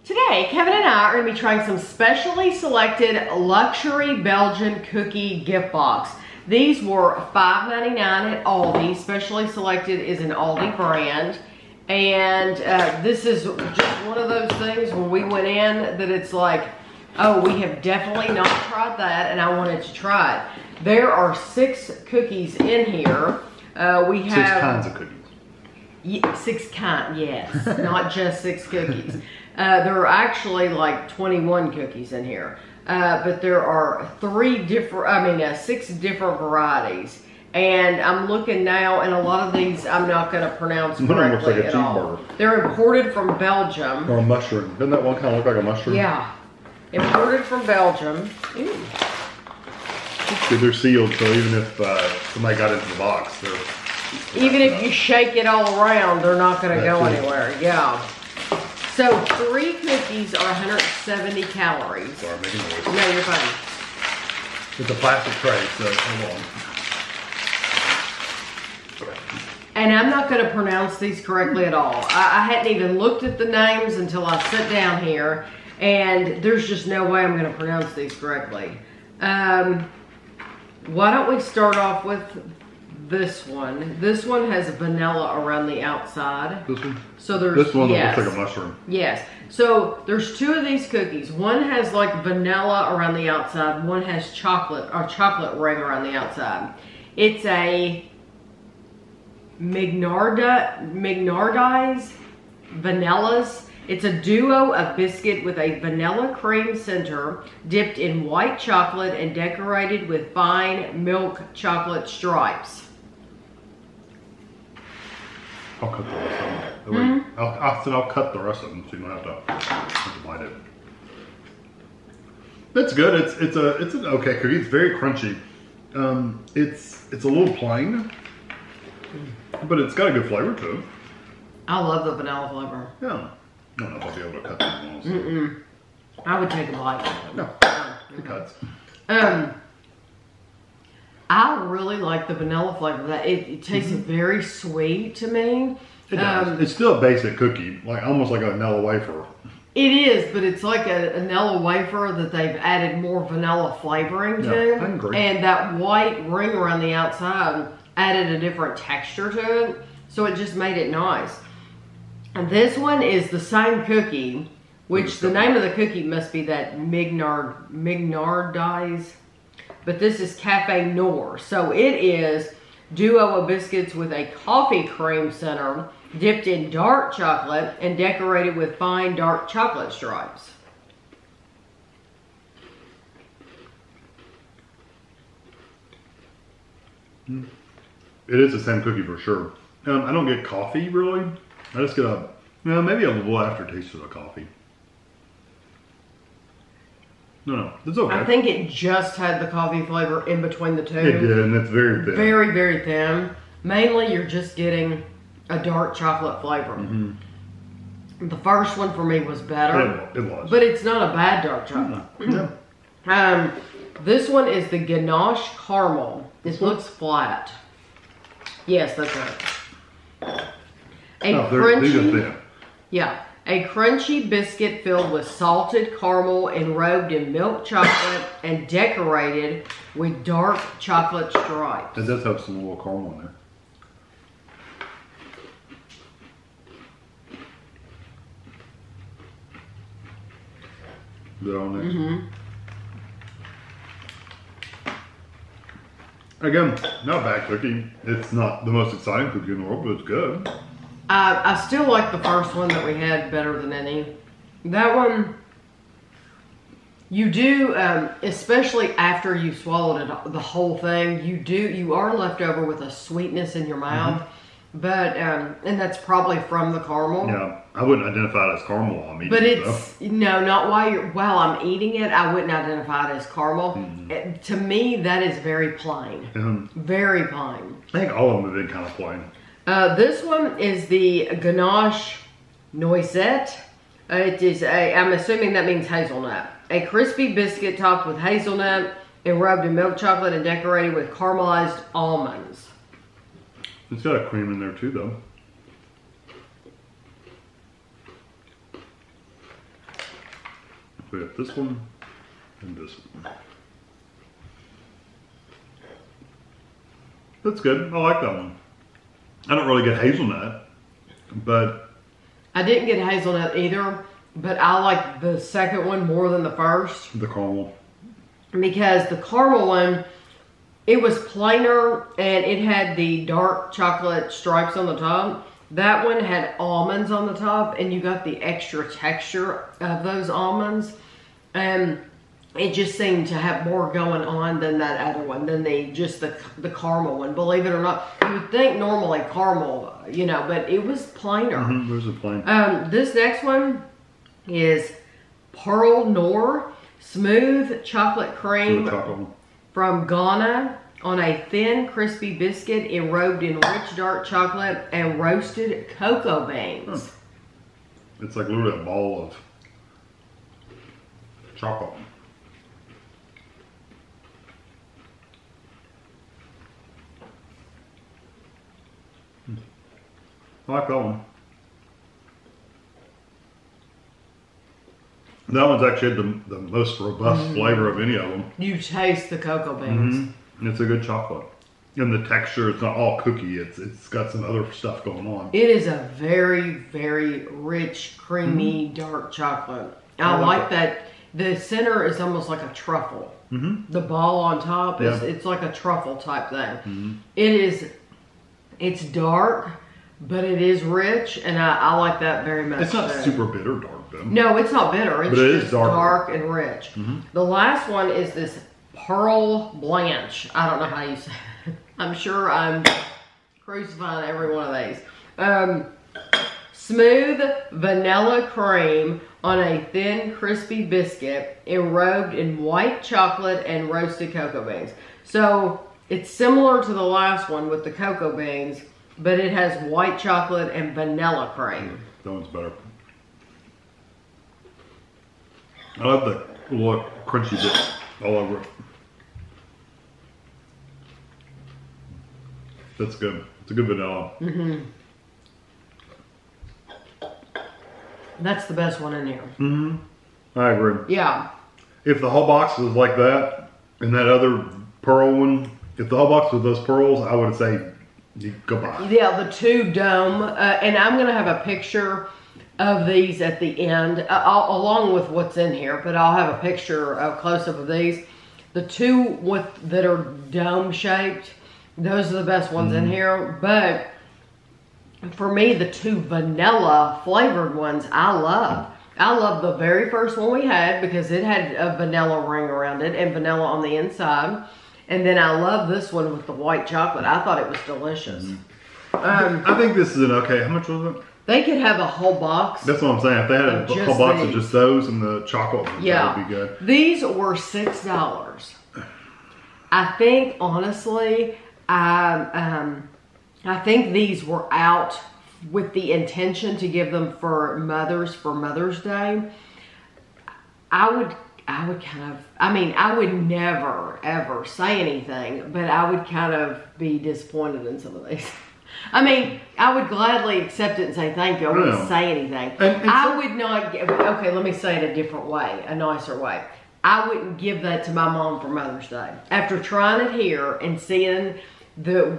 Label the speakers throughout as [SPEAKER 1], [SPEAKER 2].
[SPEAKER 1] Today, Kevin and I are going to be trying some specially selected luxury Belgian cookie gift box. These were $5.99 at ALDI. Specially selected is an ALDI brand. And this is just one of those things where we went in that it's like, oh, we have definitely not tried that and I wanted to try it. There are 6 cookies in here. We have
[SPEAKER 2] 6 kinds of cookies.
[SPEAKER 1] 6 kinds, yes. Not just 6 cookies. There are actually like 21 cookies in here. But there are 6 different varieties. And I'm looking now, and a lot of these I'm not going to pronounce correctly
[SPEAKER 2] looks like a
[SPEAKER 1] at all.
[SPEAKER 2] cheeseburger.
[SPEAKER 1] They're imported from Belgium.
[SPEAKER 2] Or a mushroom. Doesn't that one kind of look like a mushroom?
[SPEAKER 1] Yeah. Imported from Belgium. Ooh.
[SPEAKER 2] They're sealed, so even if somebody got into the box, they're...
[SPEAKER 1] Even if you shake it all around, they're not going to go anywhere. Yeah. So 3 cookies are 170 calories.
[SPEAKER 2] Sorry, I'm making noise.
[SPEAKER 1] No, you're fine.
[SPEAKER 2] It's a plastic tray, so hold on.
[SPEAKER 1] And I'm not going to pronounce these correctly at all. I hadn't even looked at the names until I sat down here, and there's just no way I'm going to pronounce these correctly. Why don't we start off with this one? This one has vanilla around the outside.
[SPEAKER 2] This one?
[SPEAKER 1] So there's,
[SPEAKER 2] this one looks like a mushroom.
[SPEAKER 1] Yes. So there's 2 of these cookies. One has like vanilla around the outside. One has chocolate or chocolate ring around the outside. It's a Mignardise Vanillais. It's a duo of biscuit with a vanilla cream center dipped in white chocolate and decorated with fine milk chocolate stripes.
[SPEAKER 2] I'll cut the rest of them. I'll cut the rest of them so you don't have to bite it. That's good. It's an okay cookie. It's very crunchy. It's a little plain, but it's got a good flavor to it.
[SPEAKER 1] I love the vanilla flavor.
[SPEAKER 2] Yeah. I don't know if I'll be able to cut these ones.
[SPEAKER 1] I would take a bite.
[SPEAKER 2] No, it cuts.
[SPEAKER 1] I really like the vanilla flavor. That it tastes very sweet to me.
[SPEAKER 2] It does. It's still a basic cookie, like almost like a vanilla wafer.
[SPEAKER 1] It is, but it's like a vanilla wafer that they've added more vanilla flavoring to.
[SPEAKER 2] I agree.
[SPEAKER 1] And that white ring around the outside added a different texture to it. So it just made it nice. And this one is the same cookie, which the name of the cookie must be that Mignardise, but this is Café Noir. So it is duo of biscuits with a coffee cream center dipped in dark chocolate and decorated with fine dark chocolate stripes.
[SPEAKER 2] It is the same cookie for sure. I don't get coffee really. I just get maybe a little aftertaste of the coffee. No, it's okay.
[SPEAKER 1] I think it just had the coffee flavor in between the 2.
[SPEAKER 2] It did, and it's very thin.
[SPEAKER 1] Very, very thin. Mainly, you're just getting a dark chocolate flavor. The first one for me was better.
[SPEAKER 2] It was.
[SPEAKER 1] But it's not a bad dark chocolate.
[SPEAKER 2] No.
[SPEAKER 1] This one is the Ganache Caramel. This looks flat. Yes, that's right. These are thin. Yeah. A crunchy biscuit filled with salted caramel enrobed in milk chocolate and decorated with dark chocolate stripes.
[SPEAKER 2] It does have some little caramel in there. Is that on there? Again, not a bad cookie. It's not the most exciting cookie in the world, but it's good.
[SPEAKER 1] I still like the first one that we had better than any. That one, you do, especially after you've swallowed it, the whole thing, you are left over with a sweetness in your mouth. But, and that's probably from the caramel.
[SPEAKER 2] Yeah, I wouldn't identify it as caramel while I'm eating
[SPEAKER 1] it. But
[SPEAKER 2] it's,
[SPEAKER 1] no, not while I'm eating it, I wouldn't identify it as caramel. To me, that is very plain. Very plain.
[SPEAKER 2] I think all of them have been kind of plain.
[SPEAKER 1] This one is the Ganache Noisette. It is I'm assuming that means hazelnut. A crispy biscuit topped with hazelnut, enrobed in milk chocolate, and decorated with caramelized almonds.
[SPEAKER 2] It's got a cream in there too, though. We got this one and this one. That's good. I like that one. I don't really get hazelnut, but
[SPEAKER 1] I didn't get hazelnut either, but I like the second one more than the first.
[SPEAKER 2] The caramel.
[SPEAKER 1] Because the caramel one, it was plainer and it had the dark chocolate stripes on the top. That one had almonds on the top, and you got the extra texture of those almonds. And it just seemed to have more going on than that other one, than the caramel one. Believe it or not, you would think normally caramel, you know, but it was plainer.
[SPEAKER 2] Mm-hmm, there's a plain.
[SPEAKER 1] This next one is Perle Noire, smooth chocolate cream from Ghana on a thin, crispy biscuit enrobed in rich dark chocolate and roasted cocoa beans.
[SPEAKER 2] It's like literally a ball of chocolate. I like that one. That one's actually the most robust flavor of any of them.
[SPEAKER 1] You taste the cocoa beans.
[SPEAKER 2] It's a good chocolate. And the texture, it's not all cookie. It's got some other stuff going on.
[SPEAKER 1] It is a very, very rich, creamy, dark chocolate. I like that. The center is almost like a truffle. The ball on top, it's like a truffle type thing. It's dark, but it is rich, and I like that very much.
[SPEAKER 2] It's not super bitter dark though.
[SPEAKER 1] No, it's not bitter. It's just dark and rich. The last one is this Pearl Blanche. I don't know how you say it. I'm sure I'm crucifying every one of these. Smooth vanilla cream on a thin, crispy biscuit enrobed in white chocolate and roasted cocoa beans. So it's similar to the last one with the cocoa beans, but it has white chocolate and vanilla cream.
[SPEAKER 2] That one's better. I love the little crunchy bits all over it. That's good. It's a good vanilla.
[SPEAKER 1] That's the best one in here.
[SPEAKER 2] I agree.
[SPEAKER 1] Yeah.
[SPEAKER 2] If the whole box was like that, and that other pearl one, if the whole box was those pearls, I would say you go buy.
[SPEAKER 1] Yeah, the two dome, and I'm going to have a picture of these at the end, along with what's in here, but I'll have a picture of close-up of these. The two that are dome-shaped, those are the best ones in here, but for me, the two vanilla flavored ones, I love. I love the very first one we had because it had a vanilla ring around it and vanilla on the inside. And then I love this one with the white chocolate. I thought it was delicious.
[SPEAKER 2] I think this is an okay. How much was it?
[SPEAKER 1] They could have a whole box.
[SPEAKER 2] That's what I'm saying. If they had a whole box of just those and the chocolate ones, that would be good.
[SPEAKER 1] These were $6. I think, honestly, I think these were out with the intention to give them for Mother's Day. I would kind of, I would never, ever say anything, but I would kind of be disappointed in some of these. I would gladly accept it and say thank you. I wouldn't say anything. I would not give, okay, let me say it a different way, a nicer way. I wouldn't give that to my mom for Mother's Day. After trying it here and seeing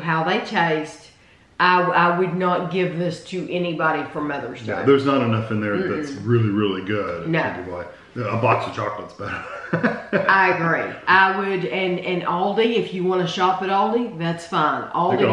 [SPEAKER 1] how they taste, I would not give this to anybody for Mother's Day.
[SPEAKER 2] Yeah, there's not enough in there that's really, really good.
[SPEAKER 1] No.
[SPEAKER 2] A box of chocolate's better.
[SPEAKER 1] I agree. I would, and Aldi, if you want to shop at Aldi, that's fine. Aldi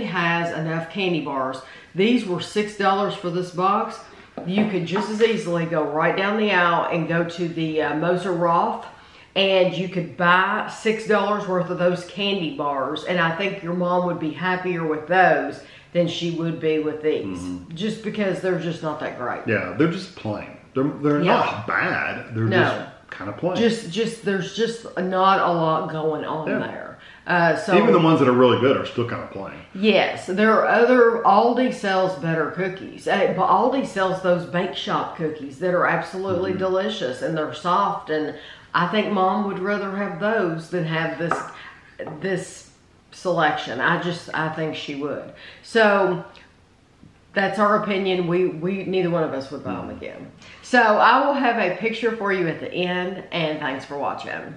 [SPEAKER 1] has enough candy bars. These were $6 for this box. You could just as easily go right down the aisle and go to the Moser Roth, and you could buy $6 worth of those candy bars, and I think your mom would be happier with those than she would be with these, just because they're just not that great.
[SPEAKER 2] Yeah, they're just plain. They're not bad. They're just kind of plain. There's
[SPEAKER 1] just not a lot going on there. So
[SPEAKER 2] even the ones that are really good are still kind of plain.
[SPEAKER 1] Yes, there are other. Aldi sells better cookies, but Aldi sells those bake shop cookies that are absolutely delicious and they're soft. And I think Mom would rather have those than have this selection. I think she would. So That's our opinion. We neither one of us would buy them again. So I will have a picture for you at the end, and thanks for watching.